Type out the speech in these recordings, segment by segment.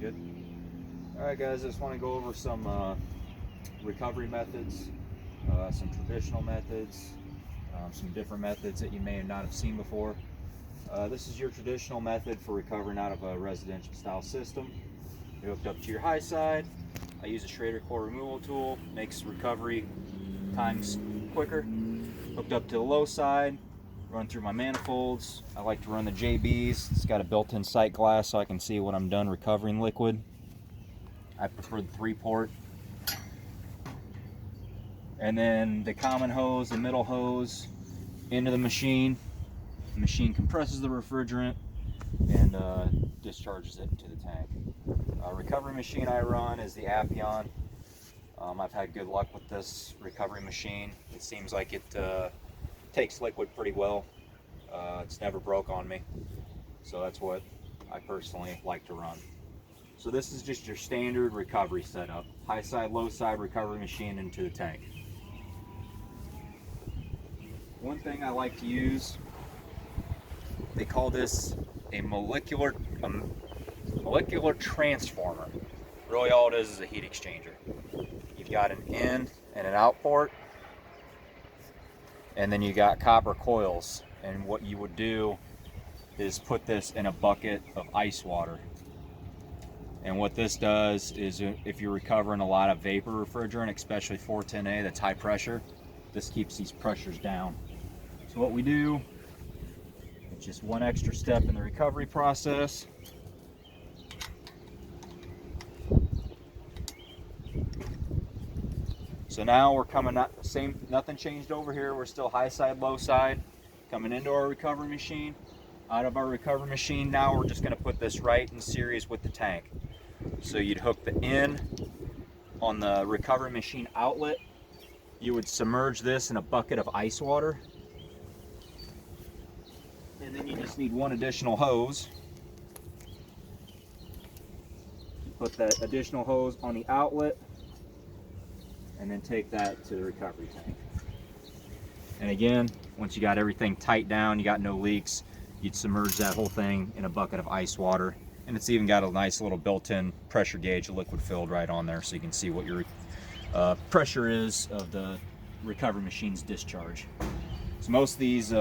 Good. All right, guys, I just want to go over some recovery methods, some traditional methods, some different methods that you may not have seen before. This is your traditional method for recovering out of a residential style system. You're hooked up to your high side. I use a Schrader core removal tool, makes recovery times quicker. Hooked up to the low side, run through my manifolds. I like to run the JBs. It's got a built-in sight glass so I can see when I'm done recovering liquid. I prefer the 3-port. And then the common hose, the middle hose, into the machine. The machine compresses the refrigerant and discharges it into the tank. Recovery machine I run is the Appion. I've had good luck with this recovery machine. It seems like it takes liquid pretty well. It's never broke on me, so that's what I personally like to run. So this is just your standard recovery setup. High side, low side recovery machine into the tank. One thing I like to use, they call this a molecular transformer. Really all it is a heat exchanger. You've got an in and an out port, and then you got copper coils. And what you would do is put this in a bucket of ice water. And what this does is, if you're recovering a lot of vapor refrigerant, especially 410A that's high pressure, this keeps these pressures down. So what we do, it's just one extra step in the recovery process. So now we're coming up, nothing changed over here. We're still high side, low side. Coming into our recovery machine. Out of our recovery machine, now we're just gonna put this right in series with the tank. So you'd hook the in on the recovery machine outlet. You would submerge this in a bucket of ice water. And then you just need one additional hose. You put that additional hose on the outlet and then take that to the recovery tank. And again, once you got everything tight down, you got no leaks, you'd submerge that whole thing in a bucket of ice water. And it's even got a nice little built-in pressure gauge, liquid filled right on there, so you can see what your pressure is of the recovery machine's discharge. So most of these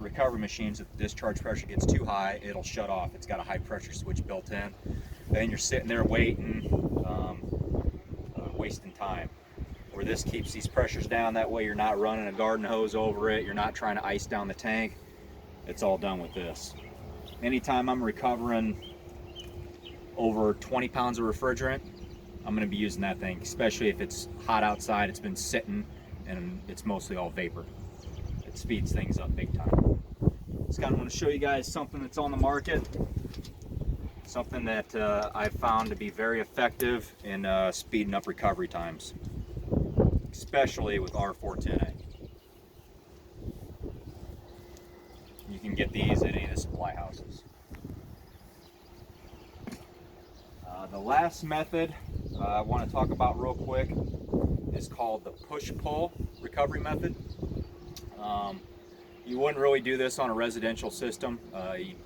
recovery machines, if the discharge pressure gets too high, it'll shut off. It's got a high pressure switch built in. Then you're sitting there waiting, wasting time. Where this keeps these pressures down, that way you're not running a garden hose over it, you're not trying to ice down the tank. It's all done with this. Anytime I'm recovering over 20 pounds of refrigerant, I'm going to be using that thing, especially if it's hot outside, it's been sitting, and it's mostly all vapor. It speeds things up big time. Just kind of want to show you guys something that's on the market, something that I've found to be very effective in speeding up recovery times, especially with R410A. You can get these at any of the supply houses. The last method I want to talk about real quick is called the push-pull recovery method. You wouldn't really do this on a residential system. It'd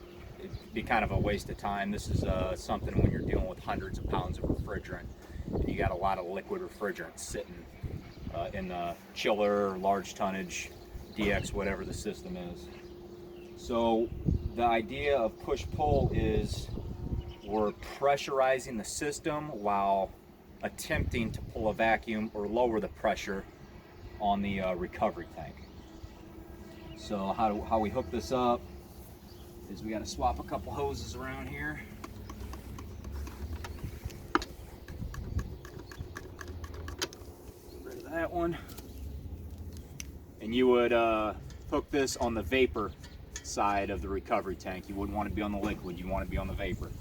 be kind of a waste of time. This is something when you're dealing with hundreds of pounds of refrigerant and you got a lot of liquid refrigerant sitting in the chiller, large tonnage, DX, whatever the system is. So the idea of push-pull is we're pressurizing the system while attempting to pull a vacuum or lower the pressure on the recovery tank. So how we hook this up is we got to swap a couple hoses around here. Get rid of that one. And you would hook this on the vapor side of the recovery tank. You wouldn't want to be on the liquid, you want to be on the vapor.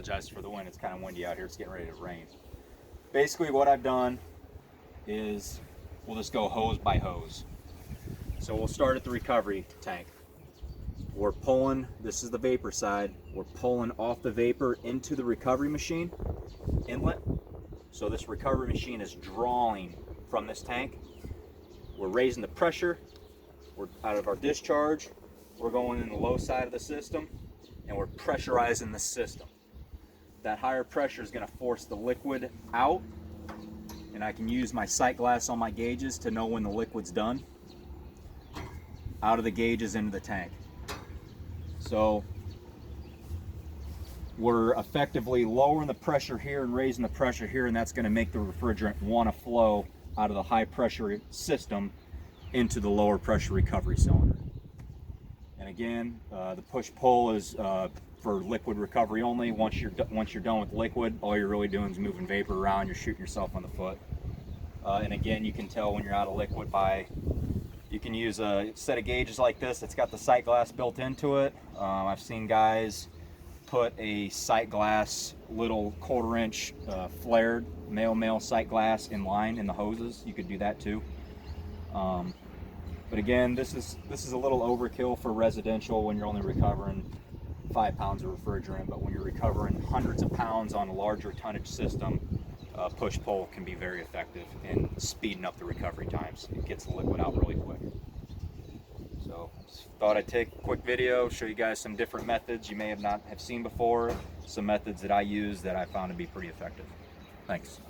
apologize for the wind. It's kind of windy out here. It's getting ready to rain. Basically what I've done is we'll just go hose by hose. So we'll start at the recovery tank. We're pulling, this is the vapor side, we're pulling off the vapor into the recovery machine inlet. So this recovery machine is drawing from this tank. We're raising the pressure. We're out of our discharge. We're going in the low side of the system and we're pressurizing the system. That higher pressure is going to force the liquid out, and I can use my sight glass on my gauges to know when the liquid's done. Out of the gauges into the tank. So we're effectively lowering the pressure here and raising the pressure here, and that's going to make the refrigerant want to flow out of the high pressure system into the lower pressure recovery cylinder. And again, the push-pull is for liquid recovery only. Once you're done with liquid, all you're really doing is moving vapor around. You're shooting yourself on the foot. And again, you can tell when you're out of liquid by, you can use a set of gauges like this. It's got the sight glass built into it. I've seen guys put a sight glass, little 1/4 inch flared male sight glass in line in the hoses. You could do that too. But again, this is a little overkill for residential when you're only recovering 5 pounds of refrigerant, but when you're recovering hundreds of pounds on a larger tonnage system, push-pull can be very effective in speeding up the recovery times. It gets the liquid out really quick. So thought I'd take a quick video, show you guys some different methods you may have not have seen before, some methods that I use that I found to be pretty effective. Thanks.